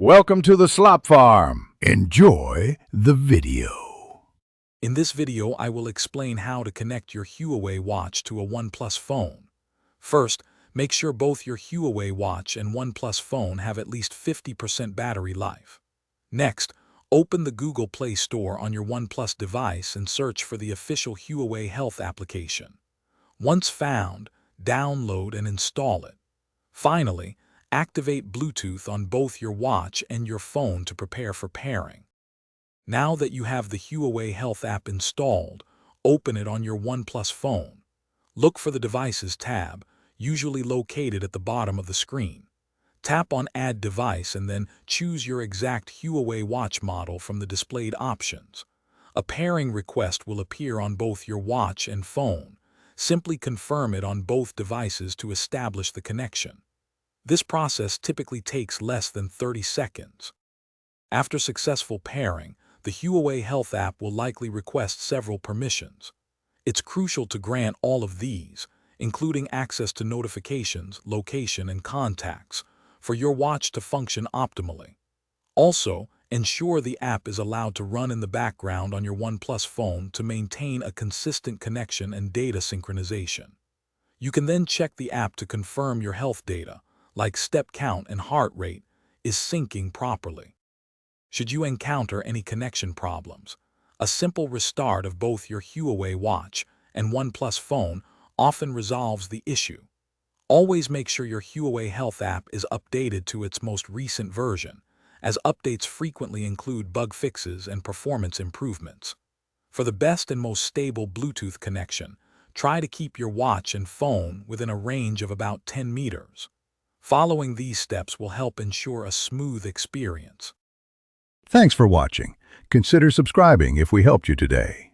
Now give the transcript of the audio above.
Welcome to the Slop Farm. Enjoy the video. In this video, I will explain how to connect your Huawei Watch to a OnePlus phone. First, make sure both your Huawei Watch and OnePlus phone have at least 50% battery life. Next, open the Google Play Store on your OnePlus device and search for the official Huawei Health application. Once found, download and install it. Finally, activate Bluetooth on both your watch and your phone to prepare for pairing. Now that you have the Huawei Health app installed, open it on your OnePlus phone. Look for the Devices tab, usually located at the bottom of the screen. Tap on Add Device and then choose your exact Huawei Watch model from the displayed options. A pairing request will appear on both your watch and phone. Simply confirm it on both devices to establish the connection. This process typically takes less than 30 seconds. After successful pairing, the Huawei Health app will likely request several permissions. It's crucial to grant all of these, including access to notifications, location, and contacts, for your watch to function optimally. Also, ensure the app is allowed to run in the background on your OnePlus phone to maintain a consistent connection and data synchronization. You can then check the app to confirm your health data, like step count and heart rate, is syncing properly. Should you encounter any connection problems, a simple restart of both your Huawei Watch and OnePlus phone often resolves the issue. Always make sure your Huawei Health app is updated to its most recent version, as updates frequently include bug fixes and performance improvements. For the best and most stable Bluetooth connection, try to keep your watch and phone within a range of about 10 meters. Following these steps will help ensure a smooth experience. Thanks for watching. Consider subscribing if we helped you today.